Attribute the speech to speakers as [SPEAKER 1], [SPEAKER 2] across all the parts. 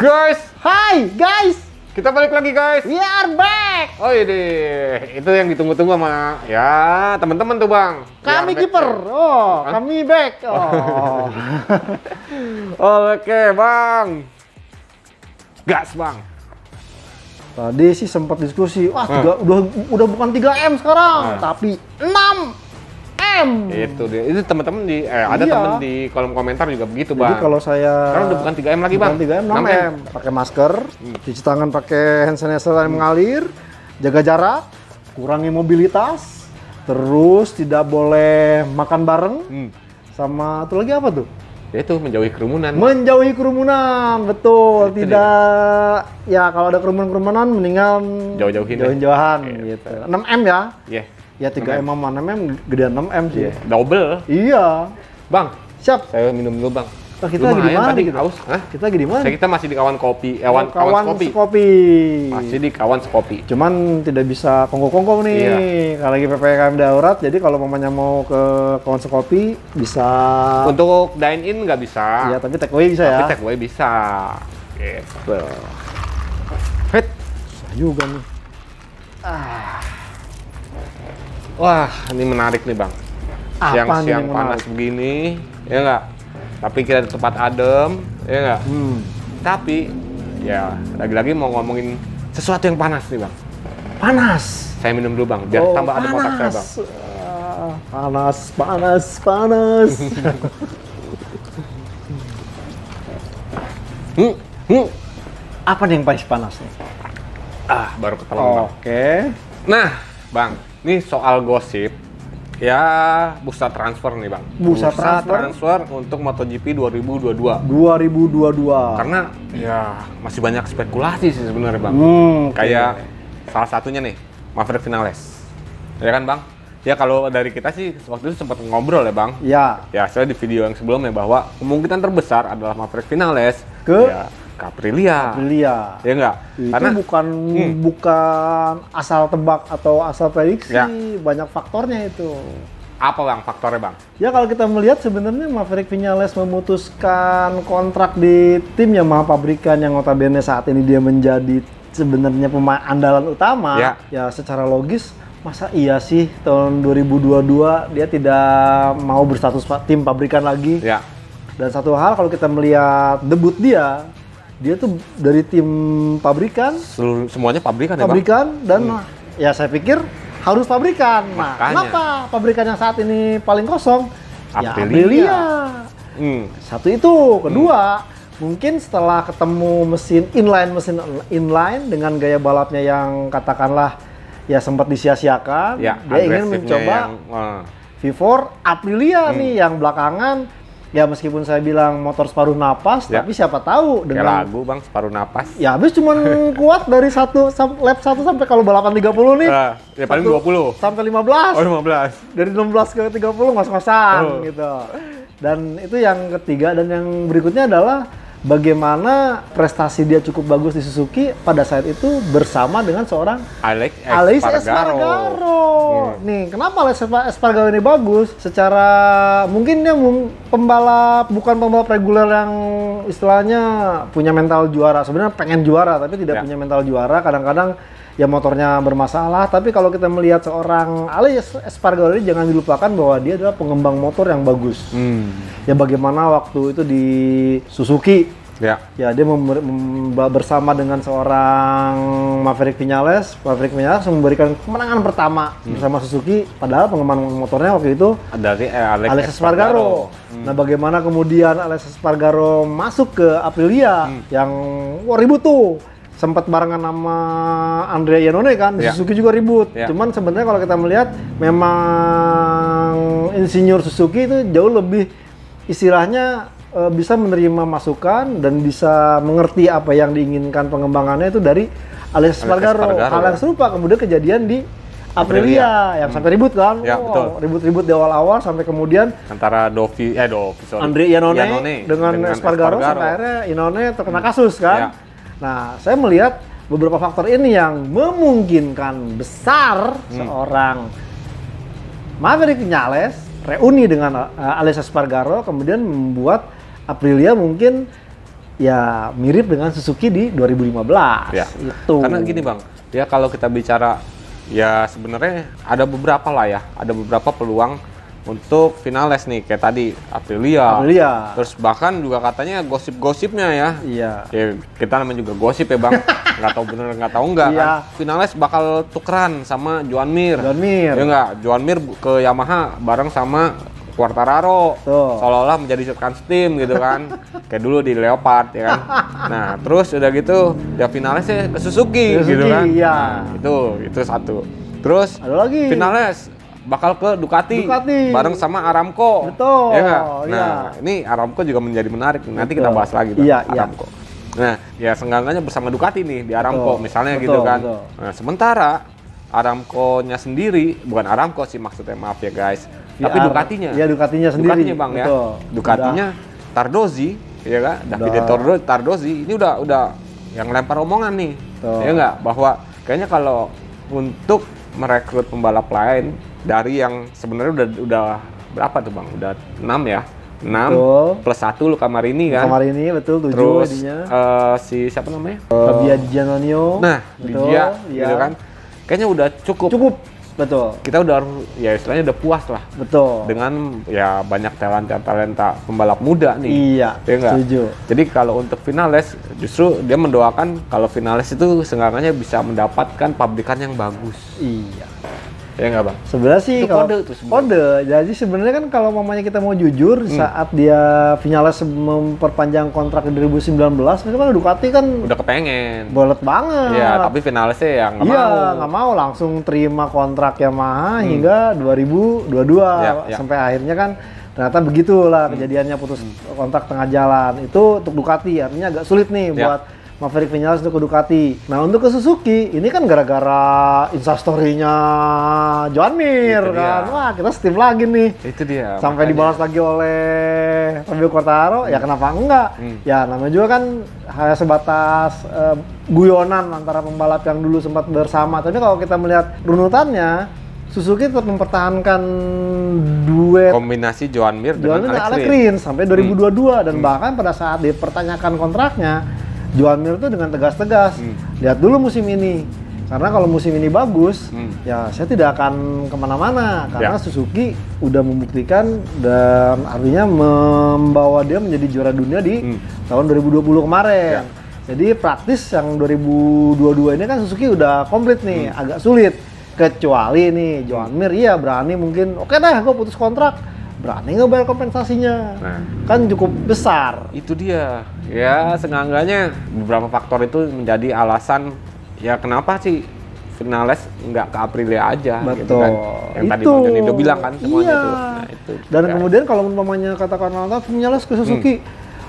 [SPEAKER 1] Guys,
[SPEAKER 2] Hai guys,
[SPEAKER 1] kita balik lagi guys.
[SPEAKER 2] we are back.
[SPEAKER 1] Oh ini, itu yang ditunggu-tunggu sama ya teman-teman tuh bang.
[SPEAKER 2] Kami
[SPEAKER 1] Biar
[SPEAKER 2] kiper.
[SPEAKER 1] back.
[SPEAKER 2] Oh, kami back. Oh.
[SPEAKER 1] Oke bang. Gas bang.
[SPEAKER 2] Tadi sih sempat diskusi. Wah, udah bukan 3M sekarang, tapi 6M.
[SPEAKER 1] Itu dia. Itu teman-teman di ada teman di kolom komentar juga begitu bang.
[SPEAKER 2] Jadi kalau saya
[SPEAKER 1] sekarang udah bukan 3M lagi bang.
[SPEAKER 2] Bukan 3M, 6M. Pakai masker, cuci tangan pakai hand sanitizer yang mengalir, jaga jarak, kurangi mobilitas, terus tidak boleh makan bareng. Sama itu lagi apa tuh?
[SPEAKER 1] Itu menjauhi kerumunan.
[SPEAKER 2] Menjauhi kerumunan, betul.
[SPEAKER 1] Itu
[SPEAKER 2] tidak ya kalau ada kerumunan mendingan
[SPEAKER 1] Jauh-jauhin
[SPEAKER 2] jauh-jauhan
[SPEAKER 1] ya.
[SPEAKER 2] gitu. 6M ya.
[SPEAKER 1] Iya.
[SPEAKER 2] Ya 3M sama 6M gedean 6M sih.
[SPEAKER 1] Double.
[SPEAKER 2] Iya.
[SPEAKER 1] Bang,
[SPEAKER 2] Siap.
[SPEAKER 1] saya minum dulu bang.
[SPEAKER 2] Nah, kita lagi di
[SPEAKER 1] Lumayan
[SPEAKER 2] mana
[SPEAKER 1] tadi
[SPEAKER 2] gitu?
[SPEAKER 1] haus. Hah?
[SPEAKER 2] Kita lagi di mana?
[SPEAKER 1] Kita masih di kawan kopi,
[SPEAKER 2] Kawan Sekopi.
[SPEAKER 1] Masih di kawan sekopi.
[SPEAKER 2] Cuman tidak bisa kongko-kongko nih.
[SPEAKER 1] Iya.
[SPEAKER 2] Karena lagi PPKM darurat, jadi kalau mamanya mau ke kawan sekopi bisa.
[SPEAKER 1] Untuk dine in nggak bisa.
[SPEAKER 2] Iya, tapi take away bisa
[SPEAKER 1] Tapi
[SPEAKER 2] ya.
[SPEAKER 1] take away bisa. Gitu. Fit.
[SPEAKER 2] Susah juga nih.
[SPEAKER 1] Wah, ini menarik nih bang.
[SPEAKER 2] Apa nih
[SPEAKER 1] Siang-siang
[SPEAKER 2] yang
[SPEAKER 1] panas
[SPEAKER 2] menarik?
[SPEAKER 1] begini, ya nggak? Tapi kita di tempat adem, ya nggak? Tapi, ya lagi-lagi mau ngomongin sesuatu yang panas nih bang.
[SPEAKER 2] Panas.
[SPEAKER 1] Saya minum dulu bang, biar tambah adem otak saya bang.
[SPEAKER 2] Panas. Apa nih yang paling panas nih?
[SPEAKER 1] Baru ketahuan bang.
[SPEAKER 2] Oke.
[SPEAKER 1] Nah, bang, ini soal gosip. Ya, bursa transfer nih bang.
[SPEAKER 2] Bursa transfer
[SPEAKER 1] untuk MotoGP 2022.
[SPEAKER 2] 2022.
[SPEAKER 1] Karena ya masih banyak spekulasi sih sebenarnya bang. Kayak salah satunya nih, Maverick Vinales. Ya kan bang? Ya kalau dari kita sih waktu itu sempat ngobrol ya bang.
[SPEAKER 2] Ya.
[SPEAKER 1] Ya, saya di video yang sebelumnya bahwa kemungkinan terbesar adalah Maverick Vinales
[SPEAKER 2] Ke
[SPEAKER 1] Aprilia. Ya enggak?
[SPEAKER 2] Itu
[SPEAKER 1] Karena
[SPEAKER 2] bukan asal tebak atau asal prediksi,
[SPEAKER 1] Ya.
[SPEAKER 2] banyak faktornya itu.
[SPEAKER 1] apa bang faktornya bang?
[SPEAKER 2] Ya kalau kita melihat sebenarnya Maverick Vinales memutuskan kontrak di tim Yamaha pabrikan yang notabene saat ini dia menjadi sebenarnya pemain andalan utama. Ya secara logis masa iya sih tahun 2022 dia tidak mau berstatus tim pabrikan lagi.
[SPEAKER 1] Ya.
[SPEAKER 2] Dan satu hal kalau kita melihat debut dia tuh dari tim pabrikan,
[SPEAKER 1] Semuanya pabrikan ya bang?
[SPEAKER 2] pabrikan dan ya saya pikir harus pabrikan. Nah,
[SPEAKER 1] Makanya.
[SPEAKER 2] kenapa pabrikan yang saat ini paling kosong? Ya
[SPEAKER 1] Aprilia.
[SPEAKER 2] Aprilia. Satu itu, kedua mungkin setelah ketemu mesin inline dengan gaya balapnya yang katakanlah ya sempat disia-siakan,
[SPEAKER 1] Ya,
[SPEAKER 2] dia ingin
[SPEAKER 1] agresifnya
[SPEAKER 2] mencoba V4 Aprilia nih yang belakangan. Ya meskipun saya bilang motor separuh napas, tapi siapa tahu
[SPEAKER 1] kayak
[SPEAKER 2] dengan
[SPEAKER 1] lagu bang, separuh napas.
[SPEAKER 2] ya habis cuman kuat dari lap 1 sampai kalau balapan 30 nih.
[SPEAKER 1] Ya paling 20
[SPEAKER 2] sampai 15.
[SPEAKER 1] Oh 15.
[SPEAKER 2] Dari 16 ke 30 ngos-ngosan gitu. Dan itu yang ketiga, dan yang berikutnya adalah bagaimana prestasi dia cukup bagus di Suzuki pada saat itu bersama dengan seorang Alex Espargaro. Nih, kenapa Alex Espargaro ini bagus? Secara mungkin dia bukan pembalap reguler yang istilahnya punya mental juara. Sebenarnya pengen juara tapi tidak punya mental juara. Kadang-kadang ya motornya bermasalah. Tapi kalau kita melihat seorang Alex Espargaro ini jangan dilupakan bahwa dia adalah pengembang motor yang bagus. Ya bagaimana waktu itu di Suzuki. Ya dia bersama dengan seorang Maverick Vinales memberikan kemenangan pertama bersama Suzuki, padahal pengembangan motornya waktu itu
[SPEAKER 1] dari
[SPEAKER 2] Alex Espargaro. Nah, bagaimana kemudian Alex Espargaro masuk ke Aprilia yang ribut tuh. Sempat barengan sama Andrea Iannone kan, di Suzuki juga ribut. Cuman sebenarnya kalau kita melihat memang insinyur Suzuki itu jauh lebih istilahnya bisa menerima masukan dan bisa mengerti apa yang diinginkan pengembangannya itu dari Alex Espargaro. Hal yang serupa kemudian kejadian di Aprilia yang sampai ribut kan, ribut-ribut di awal-awal sampai kemudian
[SPEAKER 1] antara
[SPEAKER 2] Andrea Iannone dengan Espargaro sampai akhirnya Iannone terkena kasus kan. Nah, saya melihat beberapa faktor ini yang memungkinkan besar seorang Maverick Vinales reuni dengan Alex Espargaro kemudian membuat Aprilia mungkin ya mirip dengan Suzuki di 2015.
[SPEAKER 1] Ya.
[SPEAKER 2] Itu.
[SPEAKER 1] Karena gini bang, ya kalau kita bicara ya sebenarnya ada beberapa lah ya, ada beberapa peluang untuk finales nih kayak tadi Aprilia. Terus bahkan juga katanya gosip-gosipnya ya.
[SPEAKER 2] Iya.
[SPEAKER 1] Ya kita namanya juga gosip ya bang. Nggak tahu bener nggak tahu enggak kan. Finales bakal tukeran sama Joan Mir. Ya enggak, Joan Mir ke Yamaha bareng sama Quartararo. Seolah-olah menjadi rekan tim gitu kan. Kayak dulu di Leopard ya kan. Nah, terus udah gitu ya finalesnya ke Suzuki gitu kan.
[SPEAKER 2] Iya.
[SPEAKER 1] Nah, itu satu. Terus
[SPEAKER 2] ada lagi
[SPEAKER 1] finales bakal ke Ducati bareng sama Aramco.
[SPEAKER 2] Betul.
[SPEAKER 1] Ya nggak? Nah, ini Aramco juga menjadi menarik. Nanti kita bahas lagi Bang, Aramco. Nah, ya seenggaknya bersama Ducati nih di Aramco misalnya gitu kan. Nah, sementara Aramco-nya sendiri, bukan Aramco sih maksudnya, maaf ya guys. Tapi Ducatinya.
[SPEAKER 2] Iya, Ducatinya sendiri.
[SPEAKER 1] Ducatinya Bang ya. Ducatinya Tardozzi, ya kan? Davide Tardozzi ini udah yang lempar omongan nih. Ya nggak? Bahwa kayaknya kalau untuk merekrut pembalap lain dari yang sebenarnya udah berapa tuh Bang? Udah 6 ya? 6 plus 1 Luca Marini kan?
[SPEAKER 2] Luca Marini, betul, 7
[SPEAKER 1] terus
[SPEAKER 2] si
[SPEAKER 1] siapa namanya?
[SPEAKER 2] Fabio Giannonio.
[SPEAKER 1] Nah, dia gitu kan? Kayaknya udah cukup.
[SPEAKER 2] Betul.
[SPEAKER 1] Kita udah ya istilahnya udah puas lah.
[SPEAKER 2] Betul.
[SPEAKER 1] Dengan ya banyak talenta pembalap muda nih.
[SPEAKER 2] Iya,
[SPEAKER 1] ya
[SPEAKER 2] setuju.
[SPEAKER 1] Jadi kalau untuk finales justru dia mendoakan kalau finales itu seenggaknya bisa mendapatkan pabrikan yang bagus.
[SPEAKER 2] Iya.
[SPEAKER 1] Ya nggak Bang?
[SPEAKER 2] Sebenarnya sih
[SPEAKER 1] itu
[SPEAKER 2] kode. Jadi sebenarnya kan kalau mamanya kita mau jujur saat dia Vinales memperpanjang kontrak di 2019 itu kan Ducati kan
[SPEAKER 1] udah kepengen.
[SPEAKER 2] Bolet banget.
[SPEAKER 1] Iya, tapi Vinalesnya ya nggak mau.
[SPEAKER 2] Iya, nggak mau langsung terima kontrak Yamaha hingga 2022 sampai akhirnya kan ternyata begitulah kejadiannya putus kontrak tengah jalan. Itu untuk Ducati artinya agak sulit nih buat Maverick Vinales untuk ke Ducati. Nah untuk ke Suzuki, ini kan gara-gara instastory-nya Joan Mir kan. Wah kita Steve lagi nih.
[SPEAKER 1] Itu dia.
[SPEAKER 2] Sampai dibalas lagi oleh Fabio Quartararo, ya kenapa enggak? Ya namanya juga kan hanya sebatas guyonan antara pembalap yang dulu sempat bersama. Tapi kalau kita melihat runutannya, Suzuki tetap mempertahankan duet
[SPEAKER 1] kombinasi Joan Mir dengan
[SPEAKER 2] Alex Rins sampai 2022 dan bahkan pada saat dipertanyakan kontraknya Joan Mir itu dengan tegas-tegas lihat dulu musim ini karena kalau musim ini bagus ya saya tidak akan kemana-mana karena Suzuki udah membuktikan dan artinya membawa dia menjadi juara dunia di tahun 2020 kemarin jadi praktis yang 2022 ini kan Suzuki udah komplit nih agak sulit kecuali nih Joan Mir iya berani mungkin oke dah gue putus kontrak berani nggak bayar kompensasinya kan cukup besar
[SPEAKER 1] itu dia ya seenggaknya beberapa faktor itu menjadi alasan ya kenapa sih Vinales nggak ke Aprilia aja gitu kan yang tadi Bang Joni udah bilang kan semuanya itu
[SPEAKER 2] dan kemudian kalau umpamanya katakanlah Vinales ke Suzuki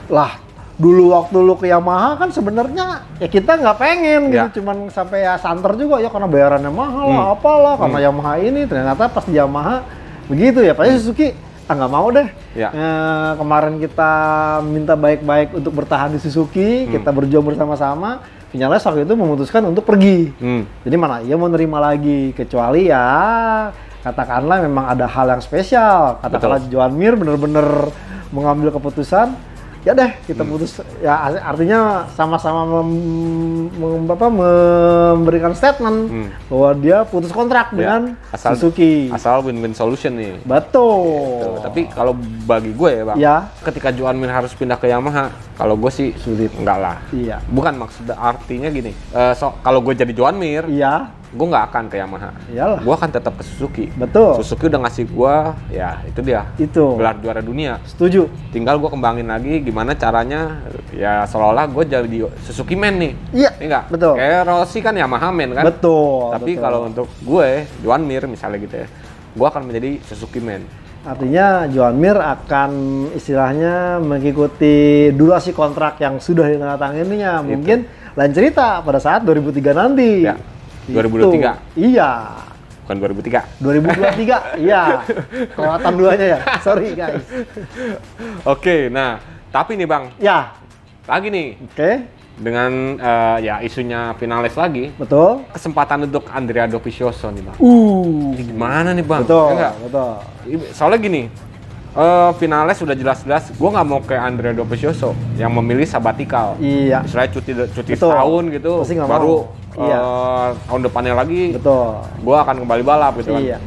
[SPEAKER 2] lah dulu waktu lu ke Yamaha kan sebenarnya ya kita nggak pengen gitu cuman sampai ya santer juga ya karena bayarannya mahal lah apalah karena Yamaha ini ternyata pas di Yamaha begitu ya Pak Suzuki nggak mau deh. Kemarin kita minta baik-baik untuk bertahan di Suzuki, kita berjuang bersama-sama. Vinales waktu itu memutuskan untuk pergi. Jadi mana ia mau nerima lagi, kecuali ya katakanlah memang ada hal yang spesial. Katakanlah Joan Mir benar-benar mengambil keputusan. Ya deh kita putus ya artinya sama-sama memberikan statement bahwa dia putus kontrak dengan Suzuki.
[SPEAKER 1] Asal win-win solution nih.
[SPEAKER 2] Betul.
[SPEAKER 1] Gitu. Tapi kalau bagi gue ya Bang, ketika Joan Mir harus pindah ke Yamaha, kalau gue sih
[SPEAKER 2] sulit.
[SPEAKER 1] Enggak lah.
[SPEAKER 2] Iya.
[SPEAKER 1] Bukan maksud artinya gini. Kalau gue jadi Joan Mir, gue nggak akan ke Yamaha.
[SPEAKER 2] Iyalah.
[SPEAKER 1] Gue akan tetap ke Suzuki.
[SPEAKER 2] Betul.
[SPEAKER 1] Suzuki udah ngasih gue, ya itu dia.
[SPEAKER 2] Itu.
[SPEAKER 1] Gelar juara dunia.
[SPEAKER 2] Setuju.
[SPEAKER 1] Tinggal gue kembangin lagi gimana caranya, ya seolah-olah gue jadi Suzuki man nih.
[SPEAKER 2] Iya.
[SPEAKER 1] Enggak.
[SPEAKER 2] Betul.
[SPEAKER 1] Kayak Rossi kan Yamaha man kan.
[SPEAKER 2] Betul.
[SPEAKER 1] Tapi kalau untuk gue, Joan Mir misalnya gitu ya, gue akan menjadi Suzuki man.
[SPEAKER 2] Artinya Joan Mir akan istilahnya mengikuti durasi kontrak yang sudah ditandatanganinya. Mungkin lain cerita pada saat 2003 nanti.
[SPEAKER 1] Ya. 2023?
[SPEAKER 2] Iya.
[SPEAKER 1] Bukan 2003?
[SPEAKER 2] 2023, iya. Kelewatan duanya ya, sorry guys.
[SPEAKER 1] Oke, nah tapi nih Bang.
[SPEAKER 2] Ya.
[SPEAKER 1] Lagi nih.
[SPEAKER 2] Oke.
[SPEAKER 1] Dengan ya isunya Vinales lagi.
[SPEAKER 2] Betul.
[SPEAKER 1] Kesempatan untuk Andrea Dovizioso nih Bang. Gimana nih Bang?
[SPEAKER 2] Betul,
[SPEAKER 1] ya
[SPEAKER 2] betul.
[SPEAKER 1] Soalnya gini, Vinales sudah jelas-jelas, gue nggak mau kayak Andrea Dovizioso yang memilih sabatikal.
[SPEAKER 2] Iya.
[SPEAKER 1] Misalnya cuti setahun gitu, baru tahun depannya lagi, gue akan kembali balap gitu kan.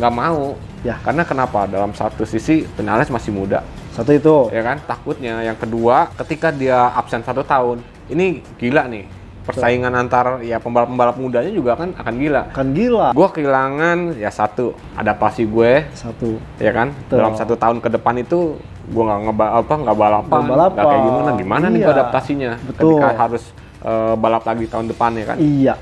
[SPEAKER 1] Nggak mau. Ya. Karena kenapa? Dalam satu sisi Vinales masih muda.
[SPEAKER 2] Satu itu.
[SPEAKER 1] Ya kan? Takutnya. Yang kedua, ketika dia absen 1 tahun, ini gila nih. Persaingan antar ya pembalap-pembalap mudanya juga kan akan gila.
[SPEAKER 2] Gue
[SPEAKER 1] kehilangan ya satu, adaptasi gue.
[SPEAKER 2] Satu.
[SPEAKER 1] Ya kan? Dalam 1 tahun ke depan itu gue nggak balapan. Nggak kayak gimana nih gue adaptasinya. Ketika harus balap lagi tahun depan ya kan?
[SPEAKER 2] Iya.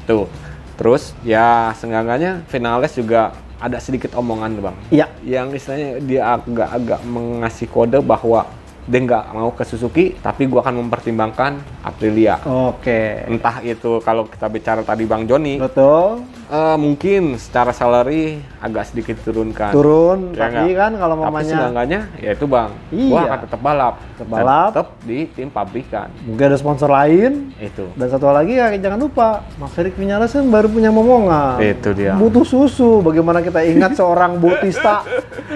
[SPEAKER 1] Tuh. Terus ya seenggaknya Vinales juga ada sedikit omongan bang, yang istilahnya dia agak mengasih kode bahwa dia nggak mau ke Suzuki, tapi gua akan mempertimbangkan Aprilia.
[SPEAKER 2] Oke.
[SPEAKER 1] Entah itu kalau kita bicara tadi Bang Joni.
[SPEAKER 2] Betul.
[SPEAKER 1] Mungkin secara salary agak sedikit turunkan.
[SPEAKER 2] Turun,
[SPEAKER 1] ya
[SPEAKER 2] tapi kan kalau mamanya.
[SPEAKER 1] Tapi seenggaknya ya itu bang, gua akan tetap balap. Tetap di tim pabrikan.
[SPEAKER 2] Mungkin ada sponsor lain.
[SPEAKER 1] Itu.
[SPEAKER 2] Dan satu lagi ya jangan lupa, Maverick Vinales kan baru punya momongan.
[SPEAKER 1] Itu dia.
[SPEAKER 2] Butuh susu. Bagaimana kita ingat seorang Bautista.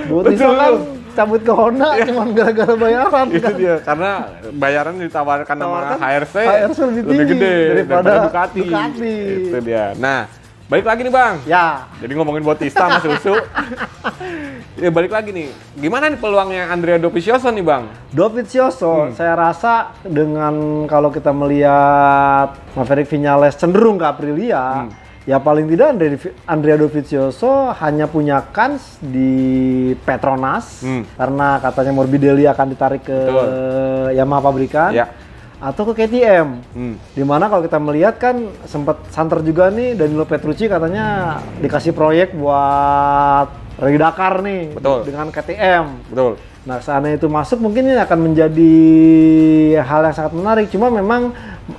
[SPEAKER 2] Bautista kan cabut ke Honda cuma gara-gara bayaran.
[SPEAKER 1] Itu dia, karena bayaran ditawarkan sama HRC
[SPEAKER 2] lebih gede daripada
[SPEAKER 1] Ducati. Itu dia. Nah, balik lagi nih bang.
[SPEAKER 2] Ya.
[SPEAKER 1] Jadi ngomongin Bautista sama susu. Ya balik lagi nih. Gimana nih peluangnya Andrea Dovizioso nih bang?
[SPEAKER 2] Dovizioso, saya rasa dengan kalau kita melihat Maverick Vinales cenderung ke Aprilia. Ya paling tidak Andrea Dovizioso hanya punya kans di Petronas karena katanya Morbidelli akan ditarik ke Yamaha pabrikan atau ke KTM. Dimana kalau kita melihat kan sempat santer juga nih Danilo Petrucci katanya dikasih proyek buat Rally Dakar nih dengan KTM.
[SPEAKER 1] Betul.
[SPEAKER 2] Nah, seandainya itu masuk mungkin ini akan menjadi hal yang sangat menarik. Cuma memang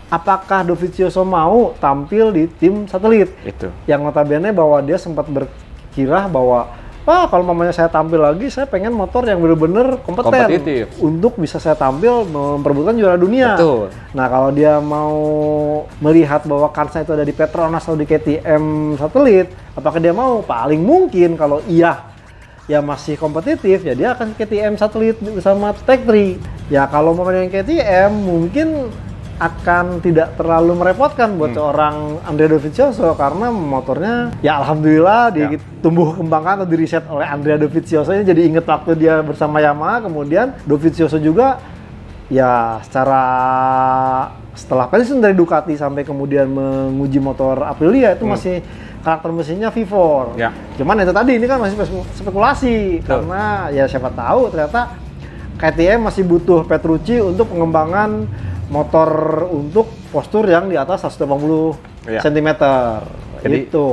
[SPEAKER 2] apakah Dovizioso mau tampil di tim satelit?
[SPEAKER 1] Itu.
[SPEAKER 2] Yang notabene bahwa dia sempat berkira bahwa kalau mamanya saya tampil lagi, saya pengen motor yang benar-benar kompetitif untuk bisa saya tampil memperebutkan juara dunia.
[SPEAKER 1] Betul.
[SPEAKER 2] Nah, kalau dia mau melihat bahwa kansnya itu ada di Petronas atau di KTM satelit, apakah dia mau? Paling mungkin kalau ya masih kompetitif, ya dia akan KTM satelit bersama Tech 3. Ya kalau mau dengan KTM mungkin akan tidak terlalu merepotkan buat seorang Andrea Dovizioso karena motornya ya alhamdulillah ditumbuh kembangkan atau diriset oleh Andrea Dovizioso. Ini jadi inget waktu dia bersama Yamaha, kemudian Dovizioso juga ya setelah pensiun dari Ducati sampai kemudian menguji motor Aprilia itu masih karakter mesinnya V4. Cuman itu tadi ini kan masih spekulasi karena ya siapa tahu ternyata KTM masih butuh Petrucci untuk pengembangan motor untuk postur yang di atas 180 cm. Jadi itu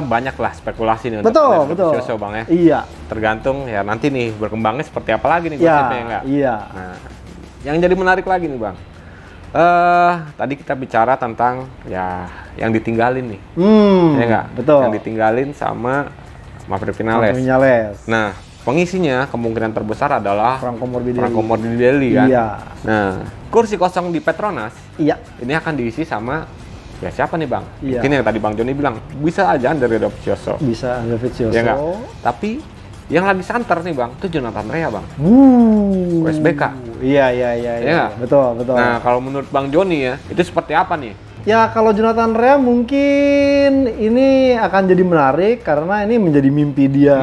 [SPEAKER 1] banyaklah spekulasi nih
[SPEAKER 2] betul.
[SPEAKER 1] Dovizioso bang ya.
[SPEAKER 2] Iya.
[SPEAKER 1] Tergantung ya nanti nih berkembangnya seperti apa lagi nih gosipnya enggak.
[SPEAKER 2] Iya.
[SPEAKER 1] Nah, yang jadi menarik lagi nih bang. Tadi kita bicara tentang ya yang ditinggalin nih. Ya enggak?
[SPEAKER 2] Betul.
[SPEAKER 1] Yang ditinggalin sama Maverick Vinales. Nah, pengisinya kemungkinan terbesar adalah
[SPEAKER 2] Franco
[SPEAKER 1] Morbidelli kan.
[SPEAKER 2] Iya.
[SPEAKER 1] Nah, kursi kosong di Petronas.
[SPEAKER 2] Iya.
[SPEAKER 1] Ini akan diisi sama ya siapa nih bang?
[SPEAKER 2] Iya.
[SPEAKER 1] Mungkin yang tadi Bang Joni bilang bisa aja Andrea Dovizioso.
[SPEAKER 2] Bisa Andrea Dovizioso.
[SPEAKER 1] Ya enggak? Tapi yang lagi santer nih bang, itu Jonathan Rea bang. USBK.
[SPEAKER 2] Iya. Betul.
[SPEAKER 1] Nah kalau menurut Bang Joni ya, itu seperti apa nih?
[SPEAKER 2] Ya kalau Jonathan Rea mungkin ini akan jadi menarik karena ini menjadi mimpi dia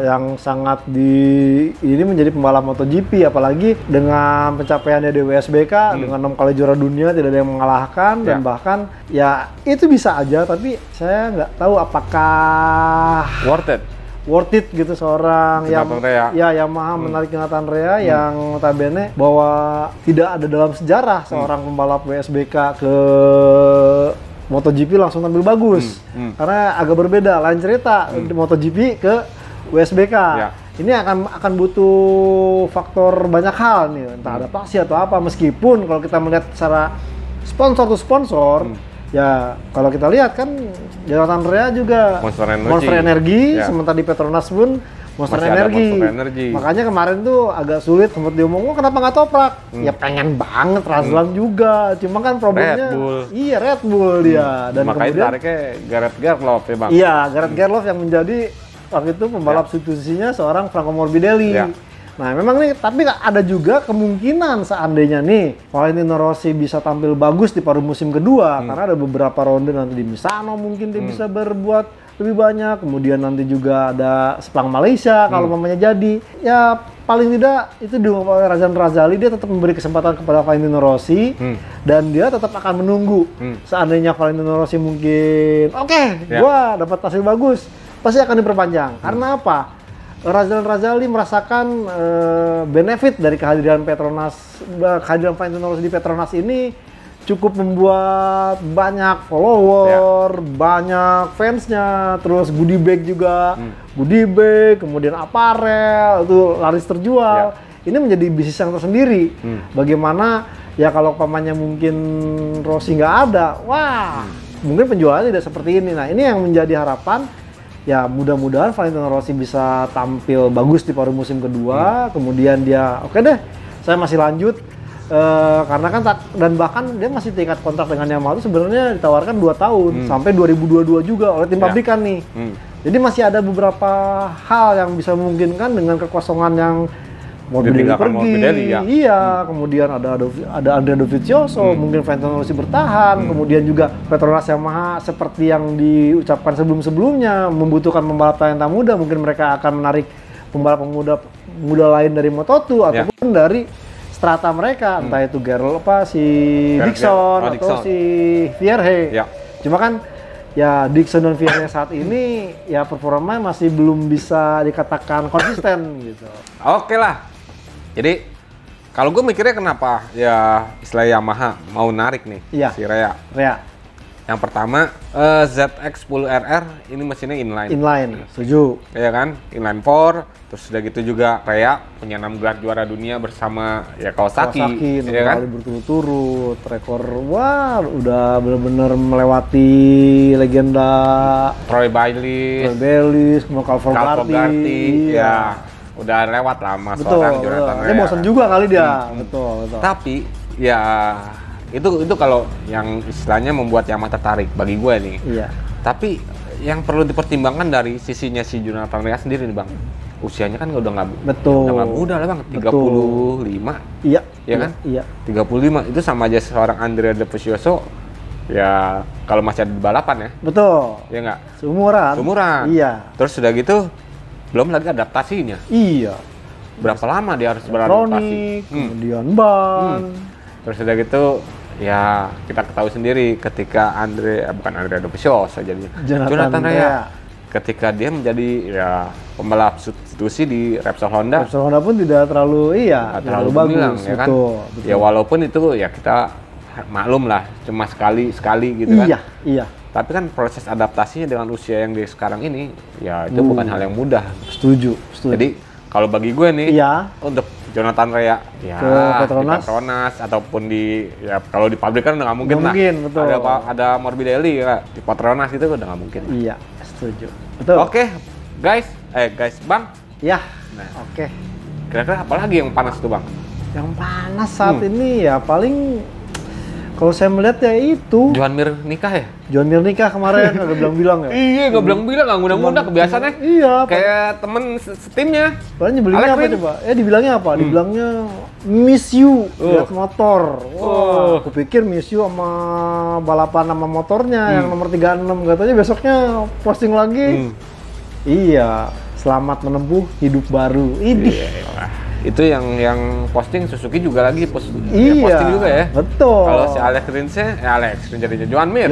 [SPEAKER 2] yang sangat ini menjadi pembalap MotoGP, apalagi dengan pencapaiannya di WSBK dengan 6 kali juara dunia tidak ada yang mengalahkan dan bahkan ya itu bisa aja, tapi saya nggak tahu apakah worth it gitu seorang Yamaha menarik Jonathan Rea yang notabene bahwa tidak ada dalam sejarah seorang pembalap WSBK ke MotoGP langsung tampil bagus. Karena agak berbeda, lain cerita di MotoGP ke WSBK. Ini akan butuh faktor banyak hal nih, entah adaptasi atau apa, meskipun kalau kita melihat secara sponsor to sponsor ya kalau kita lihat kan Jonathan Rea juga Monster Energy, sementara di Petronas pun Monster Energy. Makanya kemarin tuh agak sulit, sempat diomong, kenapa nggak toprak? Ya pengen banget Razlan juga, cuma kan problemnya Red Bull dia. Dan
[SPEAKER 1] makanya tariknya Gareth Gerloff ya bang.
[SPEAKER 2] Iya, Gareth Gerloff yang menjadi waktu itu pembalap substitusinya seorang Franco Morbidelli. Nah, memang nih, tapi ada juga kemungkinan seandainya nih Valentino Rossi bisa tampil bagus di paruh musim kedua, karena ada beberapa ronde nanti di Misano mungkin dia bisa berbuat lebih banyak, kemudian nanti juga ada Sepang Malaysia kalau mamanya jadi. Ya paling tidak itu di Razan Razali dia tetap memberi kesempatan kepada Valentino Rossi dan dia tetap akan menunggu. Seandainya Valentino Rossi mungkin gua dapat hasil bagus, pasti akan diperpanjang. Karena apa? Razan Razali merasakan benefit dari kehadiran Valentino Rossi di Petronas ini cukup membuat banyak follower, banyak fansnya, terus goodie bag juga, goodie bag, kemudian aparel, itu laris terjual. Ini menjadi bisnis yang tersendiri. Bagaimana ya kalau pamannya mungkin Rossi nggak ada, wah mungkin penjualannya tidak seperti ini. Nah ini yang menjadi harapan. Ya mudah-mudahan Valentino Rossi bisa tampil bagus di paruh musim kedua, kemudian dia oke deh, saya masih lanjut karena kan dan bahkan dia masih tingkat kontrak dengan Yamaha itu sebenarnya ditawarkan 2 tahun sampai 2022 juga oleh tim pabrikan nih. Jadi masih ada beberapa hal yang bisa memungkinkan dengan kekosongan yang Morbidelli pergi, kemudian ada Andrea Dovizioso, mungkin Valentino Rossi bertahan, kemudian juga Petronas Yamaha seperti yang diucapkan sebelum-sebelumnya membutuhkan pembalap talenta muda, mungkin mereka akan menarik pembalap muda lain dari Moto2 ataupun dari strata mereka, entah itu Dixon atau si Vierge. Cuma kan ya Dixon dan Vierge saat ini ya performa masih belum bisa dikatakan konsisten gitu.
[SPEAKER 1] Oke lah. Jadi kalau gue mikirnya kenapa ya istilah Yamaha mau narik nih si Rea. Yang pertama ZX10RR ini mesinnya inline.
[SPEAKER 2] Setuju.
[SPEAKER 1] Iya kan? Inline 4. Terus udah gitu juga Rea punya 6 gelar juara dunia bersama ya Kawasaki ya kan?
[SPEAKER 2] Kali berturut-turut, rekor wah udah benar-benar melewati legenda
[SPEAKER 1] Troy Bayliss,
[SPEAKER 2] Calvo Garty.
[SPEAKER 1] Ya udah lewat lah mas orang Jonathan Rea.
[SPEAKER 2] Dia bosan juga kali dia. Betul.
[SPEAKER 1] Tapi ya itu kalau yang istilahnya membuat Yamaha tertarik bagi gue nih. Tapi yang perlu dipertimbangkan dari sisinya si Jonathan Rea sendiri nih bang. Usianya kan udah nggak muda lah bang, 35. Iya kan? 35 itu sama aja seorang Andrea Dovizioso. Ya kalau masih ada di balapan ya.
[SPEAKER 2] Betul.
[SPEAKER 1] Ya nggak?
[SPEAKER 2] Seumuran. Iya.
[SPEAKER 1] Terus udah gitu belum lagi adaptasinya. Berapa lama dia harus beradaptasi?
[SPEAKER 2] Kemudian ban.
[SPEAKER 1] Terus udah gitu ya kita ketahui sendiri ketika bukan Andrea Dovizioso jadinya Jonathan Rea ketika dia menjadi ya pembalap substitusi di Repsol Honda.
[SPEAKER 2] Repsol Honda pun tidak terlalu
[SPEAKER 1] terlalu bagus ya kan. Betul. Ya walaupun itu ya kita maklum lah cuma sekali gitu kan. Tapi kan proses adaptasinya dengan usia yang dia sekarang ini, ya itu bukan hal yang mudah.
[SPEAKER 2] Setuju.
[SPEAKER 1] Jadi kalau bagi gue nih, untuk Jonathan Rea, ya
[SPEAKER 2] ke
[SPEAKER 1] Petronas ataupun kalau di pabrik kan udah nggak mungkin lah.
[SPEAKER 2] Betul.
[SPEAKER 1] Ada Morbidelli ya, di Petronas itu udah nggak mungkin.
[SPEAKER 2] Iya, setuju. Betul.
[SPEAKER 1] Oke, guys, bang.
[SPEAKER 2] Ya.
[SPEAKER 1] Nah, oke. Kira-kira apa lagi yang panas tuh bang?
[SPEAKER 2] Yang panas saat ini ya paling. Kalau saya melihat ya itu
[SPEAKER 1] Joan Mir nikah ya?
[SPEAKER 2] Joan Mir nikah kemarin, nggak bilang-bilang ya?
[SPEAKER 1] Iya, nggak bilang-bilang, nggak ngundang-ngundang kebiasaannya.
[SPEAKER 2] Iya.
[SPEAKER 1] Kayak temen setimnya.
[SPEAKER 2] Padahal nyebelingnya apa coba? Dibilangnya apa? Dibilangnya miss you, lihat motor. Wah, aku pikir miss you sama balapan sama motornya yang nomor 36. Katanya besoknya posting lagi. Iya, selamat menempuh hidup baru. Ini.
[SPEAKER 1] Itu yang posting Suzuki juga lagi posting juga ya.
[SPEAKER 2] Betul.
[SPEAKER 1] Kalau si Alex Rins jadinya Joan Mir.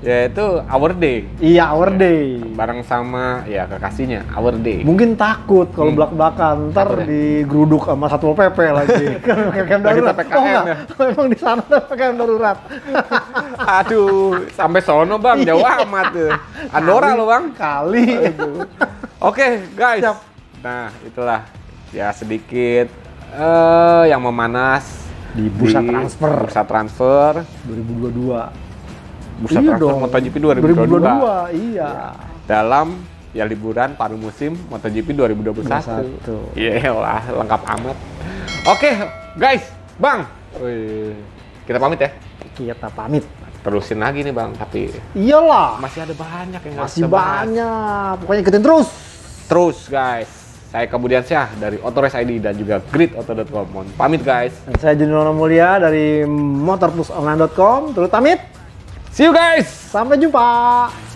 [SPEAKER 1] Ya itu Our Day.
[SPEAKER 2] Iya, Our Day.
[SPEAKER 1] Bareng sama ya kekasihnya Our Day.
[SPEAKER 2] Mungkin takut kalau belak-belakan ntar digeruduk sama Satpol PP lagi. PPKM darurat. Memang di sana ada PPKM darurat.
[SPEAKER 1] Aduh, sampai sono bang, jauh amat tuh. Andorra lo bang.
[SPEAKER 2] Kali.
[SPEAKER 1] Oke, guys. Siap. Nah, itulah. Ya sedikit yang memanas
[SPEAKER 2] di bursa
[SPEAKER 1] transfer
[SPEAKER 2] 2022.
[SPEAKER 1] Bursa transfer MotoGP 2022.
[SPEAKER 2] Iya.
[SPEAKER 1] Dalam ya liburan paruh musim MotoGP 2021. Iya lah, lengkap amat. Oke, guys, Bang. Kita pamit ya.
[SPEAKER 2] Kita pamit.
[SPEAKER 1] Terusin lagi nih Bang, tapi
[SPEAKER 2] iyalah.
[SPEAKER 1] Masih ada banyak yang
[SPEAKER 2] masih banyak. Pokoknya ikutin terus.
[SPEAKER 1] terus guys. Saya Kemudian Syah dari Auto Race ID dan juga gridauto.com. Mohon pamit guys.
[SPEAKER 2] Dan saya Juniono Mulia dari motorplusonline.com. Terus pamit.
[SPEAKER 1] See you guys.
[SPEAKER 2] Sampai jumpa.